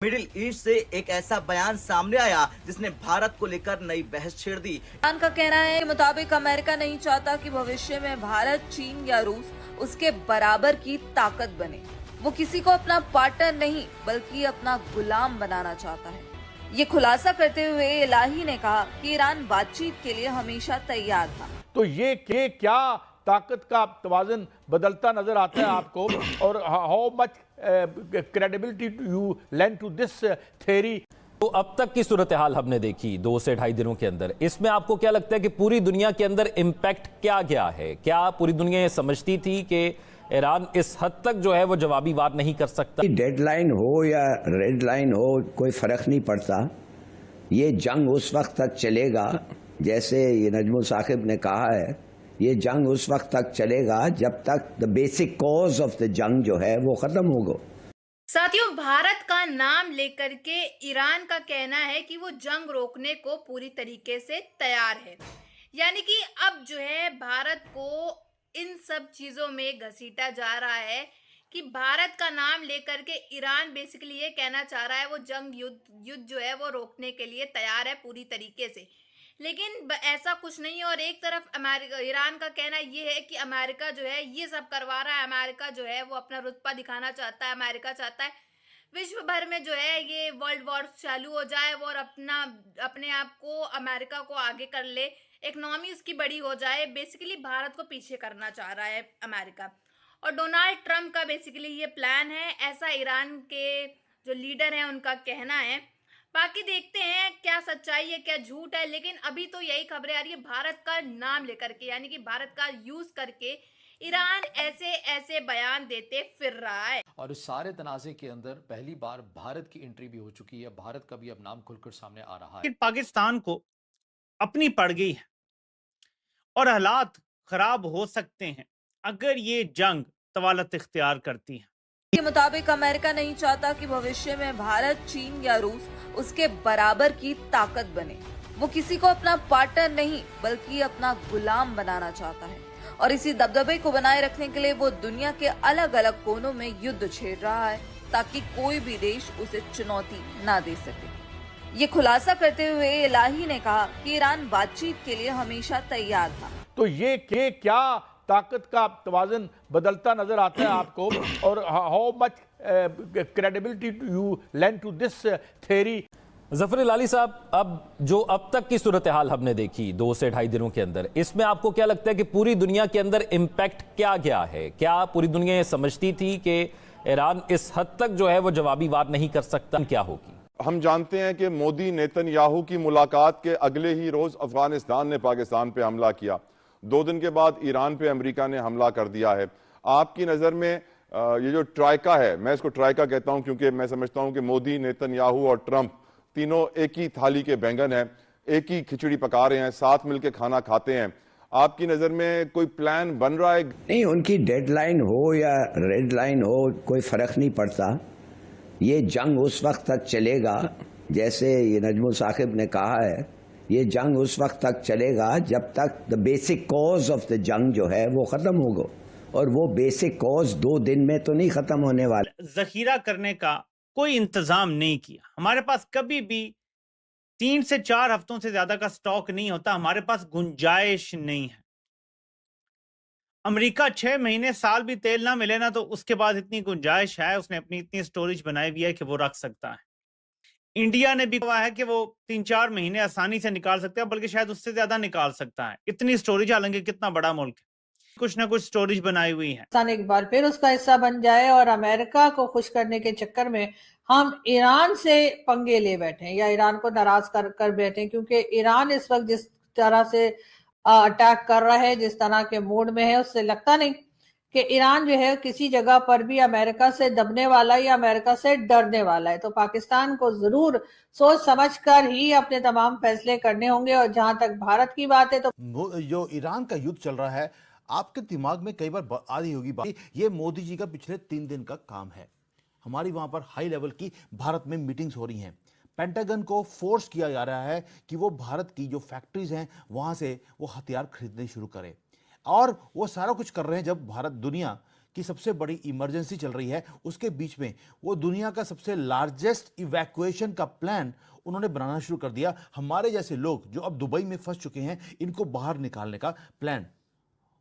Middle east से एक ऐसा बयान सामने आया जिसने भारत को लेकर नई बहस छेड़ दी। ईरान का कहना है के मुताबिक अमेरिका नहीं चाहता कि भविष्य में भारत, चीन या रूस उसके बराबर की ताकत बने। वो किसी को अपना पार्टनर नहीं बल्कि अपना गुलाम बनाना चाहता है। ये खुलासा करते हुए इलाही ने कहा कि ईरान बातचीत के लिए हमेशा तैयार था। तो ये क्या ताकत का तवाज़ुन बदलता नजर आता है आपको, और how much credibility you lend to this theory? तो अब तक की सूरत हाल हमने देखी 2 से ढाई दिनों के अंदर, इसमें आपको क्या लगता है कि पूरी दुनिया के अंदर इम्पैक्ट क्या गया है? क्या पूरी दुनिया ये समझती थी कि ईरान इस हद तक जो है वो जवाबी वार नहीं कर सकता? डेडलाइन हो या रेड लाइन हो, कोई फर्क नहीं पड़ता। ये जंग उस वक्त तक चलेगा, जैसे ये नजमुल साकिब ने कहा है, ये जंग उस वक्त तक चलेगा जब तक the basic cause of the जंग जो है वो खत्म होगा। साथियों, भारत का नाम लेकर के ईरान का कहना है कि वो जंग रोकने को पूरी तरीके से तैयार है। यानी कि अब जो है भारत को इन सब चीजों में घसीटा जा रहा है कि भारत का नाम लेकर के ईरान बेसिकली ये कहना चाह रहा है वो जंग युद्ध जो है वो रोकने के लिए तैयार है पूरी तरीके से। लेकिन ऐसा कुछ नहीं है। और एक तरफ अमेरिका, ईरान का कहना ये है कि अमेरिका जो है ये सब करवा रहा है। अमेरिका जो है वो अपना रुतबा दिखाना चाहता है। अमेरिका चाहता है विश्व भर में जो है ये वर्ल्ड वॉर चालू हो जाए और अपने आप को अमेरिका को आगे कर ले, इकोनॉमी उसकी बड़ी हो जाए। बेसिकली भारत को पीछे करना चाह रहा है अमेरिका। और डोनाल्ड ट्रंप का बेसिकली ये प्लान है, ऐसा ईरान के जो लीडर हैं उनका कहना है। बाकी देखते हैं क्या सच्चाई है क्या झूठ है। लेकिन अभी तो यही खबरें आ रही है भारत का नाम लेकर के, यानी कि भारत का यूज करके ईरान ऐसे ऐसे बयान देते फिर रहा है। और इस सारे तनाज़े के अंदर पहली बार भारत की एंट्री भी हो चुकी है। भारत का भी अब नाम खुलकर सामने आ रहा है। पाकिस्तान को अपनी पड़ गई है और हालात खराब हो सकते हैं अगर ये जंग तवालत इख्तियार करती है। के मुताबिक अमेरिका नहीं चाहता कि भविष्य में भारत, चीन या रूस उसके बराबर की ताकत बने। वो किसी को अपना पार्टनर नहीं बल्कि अपना गुलाम बनाना चाहता है। और इसी दबदबे को बनाए रखने के लिए वो दुनिया के अलग अलग कोनों में युद्ध छेड़ रहा है ताकि कोई भी देश उसे चुनौती ना दे सके। ये खुलासा करते हुए इलाही ने कहा कि ईरान बातचीत के लिए हमेशा तैयार था। तो ये क्या ताकत का तवाज़ुन बदलता नजर आता है आपको, और how much credibility you lend to this theory? Zafar Ilahi Sahab, अब जो अब तक की सूरत हाल हमने देखी 2 से ढाई दिनों के अंदर, इसमें आपको क्या लगता है कि पूरी दुनिया के अंदर इम्पैक्ट क्या गया है? क्या पूरी दुनिया ये समझती थी कि ईरान इस हद तक जो है वो जवाबी वार नहीं कर सकता? क्या होगी? हम जानते हैं कि मोदी नेतन्याहू की मुलाकात के अगले ही रोज अफगानिस्तान ने पाकिस्तान पे हमला किया। 2 दिन के बाद ईरान पे अमेरिका ने हमला कर दिया है। आपकी नज़र में ये जो ट्राइका है, मैं इसको ट्राइका कहता हूं क्योंकि मैं समझता हूं कि मोदी, नेतन्याहू और ट्रंप तीनों एक ही थाली के बैंगन हैं, एक ही खिचड़ी पका रहे हैं, साथ मिलकर खाना खाते हैं। आपकी नज़र में कोई प्लान बन रहा है? नहीं, उनकी डेडलाइन हो या रेड लाइन हो, कोई फर्क नहीं पड़ता। ये जंग उस वक्त तक चलेगा, जैसे ये नजमुल साकिब ने कहा है, ये जंग उस वक्त तक चलेगा जब तक the basic cause of the जंग जो है वो खत्म होगा। और वो बेसिक कॉज 2 दिन में तो नहीं खत्म होने वाला। जखीरा करने का कोई इंतजाम नहीं किया। हमारे पास कभी भी 3 से 4 हफ्तों से ज्यादा का स्टॉक नहीं होता। हमारे पास गुंजाइश नहीं है। अमेरिका 6 महीने साल भी तेल ना मिले ना तो उसके बाद इतनी गुंजाइश है, उसने अपनी इतनी स्टोरेज बनाई हुई है कि वो रख सकता है। इंडिया ने भी कहा है कि वो 3-4 महीने आसानी से निकाल सकता है, बल्कि शायद उससे ज्यादा निकाल सकता है। इतनी स्टोरेज, हालांकि कितना बड़ा मुल्क है, कुछ ना कुछ स्टोरेज बनाई हुई है। पाकिस्तान एक बार फिर उसका हिस्सा बन जाए और अमेरिका को खुश करने के चक्कर में हम ईरान से पंगे ले बैठे या ईरान को नाराज कर बैठे, क्योंकि ईरान इस वक्त जिस तरह से अटैक कर रहा है, जिस तरह के मूड में है, उससे लगता नहीं कि ईरान जो है किसी जगह पर भी अमेरिका से दबने वाला या अमेरिका से डरने वाला है। तो पाकिस्तान को जरूर सोच समझकर ही अपने तमाम फैसले करने होंगे। और जहां तक भारत की बात है, तो जो ईरान का युद्ध चल रहा है, आपके दिमाग में कई बार आ रही होगी बात, ये मोदी जी का पिछले 3 दिन का काम है। हमारी वहां पर हाई लेवल की भारत में मीटिंग्स हो रही हैं। पेंटागन को फोर्स किया जा रहा है कि वो भारत की जो फैक्ट्रीज हैं वहां से वो हथियार खरीदने शुरू करें, और वो सारा कुछ कर रहे हैं जब भारत दुनिया की सबसे बड़ी इमरजेंसी चल रही है, उसके बीच में वो दुनिया का सबसे लार्जेस्ट इवैक्यूएशन का प्लान उन्होंने बनाना शुरू कर दिया। हमारे जैसे लोग जो अब दुबई में फंस चुके हैं, इनको बाहर निकालने का प्लान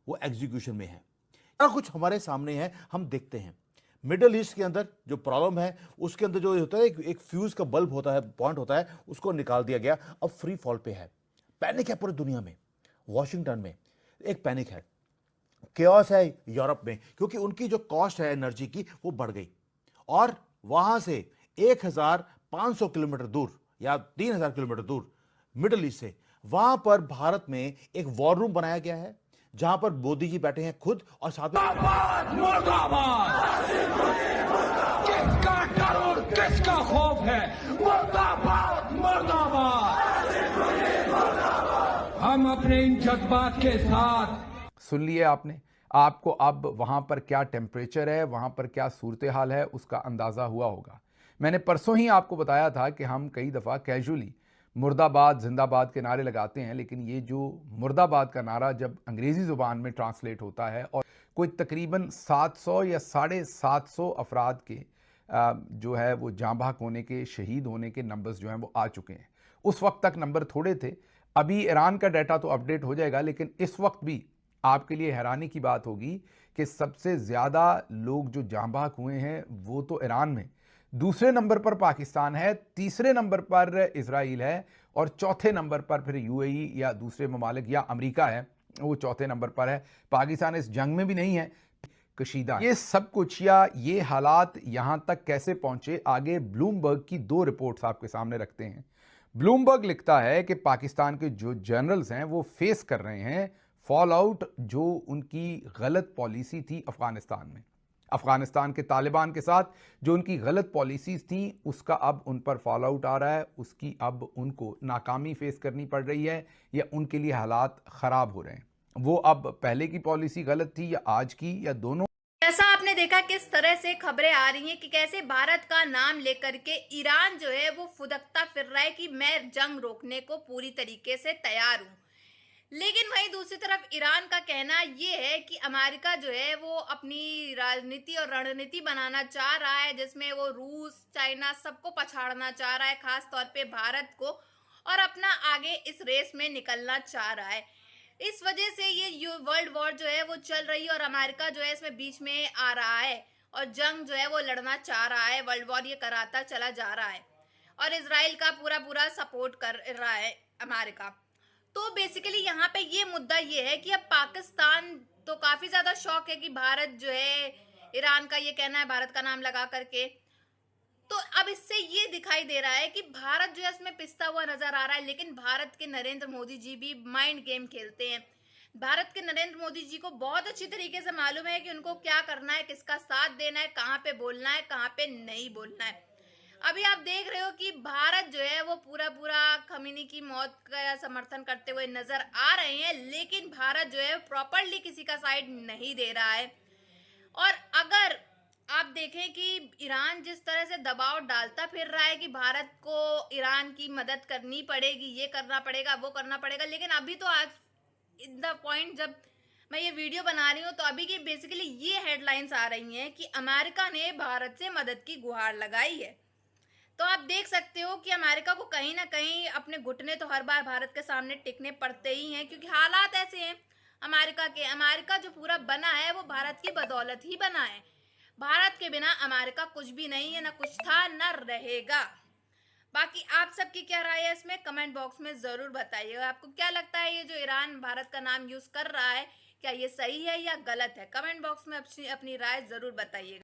वो एग्जीक्यूशन में है। क्या कुछ हमारे सामने है, हम देखते हैं। मिडल ईस्ट के अंदर जो प्रॉब्लम है, उसके अंदर जो होता है एक फ्यूज का बल्ब होता है, पॉइंट होता है, उसको निकाल दिया गया, अब फ्री फॉल पे है। पैनिक है पूरी दुनिया में। वॉशिंगटन में एक पैनिक है, केओस है यूरोप में, क्योंकि उनकी जो कॉस्ट है एनर्जी की वो बढ़ गई। और वहां से 1500 किलोमीटर दूर या 3000 किलोमीटर दूर मिडल ईस्ट से, वहां पर भारत में एक वॉर रूम बनाया गया है, जहां पर मोदी जी बैठे हैं खुद और साथ में किसका डर और किसका खौफ है? मुर्दाबाद मुर्दाबाद। हम अपने इन जज्बात के साथ। सुन लिए आपने। आपको अब वहां पर क्या टेम्परेचर है, वहां पर क्या सूरत हाल है, उसका अंदाजा हुआ होगा। मैंने परसों ही आपको बताया था कि हम कई दफ़ा कैजुअली मुर्दाबाद जिंदाबाद के नारे लगाते हैं, लेकिन ये जो मुर्दाबाद का नारा जब अंग्रेज़ी ज़ुबान में ट्रांसलेट होता है और कोई तकरीबन 700 या 750 अफराद के जो है वो जाँ बहक होने के, शहीद होने के नंबर्स जो हैं वो आ चुके हैं। उस वक्त तक नंबर थोड़े थे। अभी ईरान का डाटा तो अपडेट हो जाएगा, लेकिन इस वक्त भी आपके लिए हैरानी की बात होगी कि सबसे ज़्यादा लोग जो जाँ बहक हुए हैं वो तो ईरान में, दूसरे नंबर पर पाकिस्तान है, तीसरे नंबर पर इजराइल है और चौथे नंबर पर फिर यूएई या दूसरे ममालिक या अमेरिका है, वो चौथे नंबर पर है। पाकिस्तान इस जंग में भी नहीं है, कशीदा। ये सब कुछ या ये हालात यहाँ तक कैसे पहुँचे, आगे ब्लूमबर्ग की 2 रिपोर्ट्स आपके सामने रखते हैं। ब्लूमबर्ग लिखता है कि पाकिस्तान के जो जनरल्स हैं वो फेस कर रहे हैं फॉल आउट जो उनकी गलत पॉलिसी थी अफगानिस्तान में। अफगानिस्तान के तालिबान के साथ जो उनकी गलत पॉलिसीज़ थी उसका अब उन पर फॉल आउट आ रहा है, उसकी अब उनको नाकामी फेस करनी पड़ रही है या उनके लिए हालात ख़राब हो रहे हैं। वो अब पहले की पॉलिसी गलत थी या आज की या दोनों। ऐसा आपने देखा किस तरह से खबरें आ रही हैं कि कैसे भारत का नाम लेकर के ईरान जो है वो फुदकता फिर रहा है कि मैं जंग रोकने को पूरी तरीके से तैयार हूं। लेकिन वहीं दूसरी तरफ ईरान का कहना ये है कि अमेरिका जो है वो अपनी राजनीति और रणनीति बनाना चाह रहा है, जिसमें वो रूस, चाइना सबको पछाड़ना चाह रहा है, खास तौर पे भारत को, और अपना आगे इस रेस में निकलना चाह रहा है। इस वजह से ये वर्ल्ड वॉर जो है वो चल रही है और अमेरिका जो है इसमें बीच में आ रहा है और जंग जो है वो लड़ना चाह रहा है, वर्ल्ड वॉर ये कराता चला जा रहा है और इजराइल का पूरा सपोर्ट कर रहा है अमेरिका। तो बेसिकली यहाँ पे ये मुद्दा ये है कि अब पाकिस्तान तो काफी ज्यादा शौक है कि भारत जो है, ईरान का ये कहना है भारत का नाम लगा करके, तो अब इससे ये दिखाई दे रहा है कि भारत जो है इसमें पिसता हुआ नजर आ रहा है। लेकिन भारत के नरेंद्र मोदी जी भी माइंड गेम खेलते हैं। भारत के नरेंद्र मोदी जी को बहुत अच्छी तरीके से मालूम है कि उनको क्या करना है, किसका साथ देना है, कहाँ पे बोलना है, कहाँ पे नहीं बोलना है। अभी आप देख रहे हो कि भारत जो है वो पूरा खमीनी की मौत का समर्थन करते हुए नजर आ रहे हैं, लेकिन भारत जो है प्रॉपरली किसी का साइड नहीं दे रहा है। और अगर आप देखें कि ईरान जिस तरह से दबाव डालता फिर रहा है कि भारत को ईरान की मदद करनी पड़ेगी, ये करना पड़ेगा, वो करना पड़ेगा, लेकिन अभी तो आज इन द पॉइंट जब मैं ये वीडियो बना रही हूँ तो अभी की बेसिकली ये हेडलाइंस आ रही हैं कि अमेरिका ने भारत से मदद की गुहार लगाई है। तो आप देख सकते हो कि अमेरिका को कहीं ना कहीं अपने घुटने तो हर बार भारत के सामने टिकने पड़ते ही हैं, क्योंकि हालात ऐसे हैं अमेरिका के। अमेरिका जो पूरा बना है वो भारत की बदौलत ही बना है। भारत के बिना अमेरिका कुछ भी नहीं है, ना कुछ था ना रहेगा। बाकी आप सबकी क्या राय है इसमें कमेंट बॉक्स में जरूर बताइएगा। आपको क्या लगता है ये जो ईरान भारत का नाम यूज कर रहा है, क्या ये सही है या गलत है? कमेंट बॉक्स में अपनी राय जरूर बताइएगा।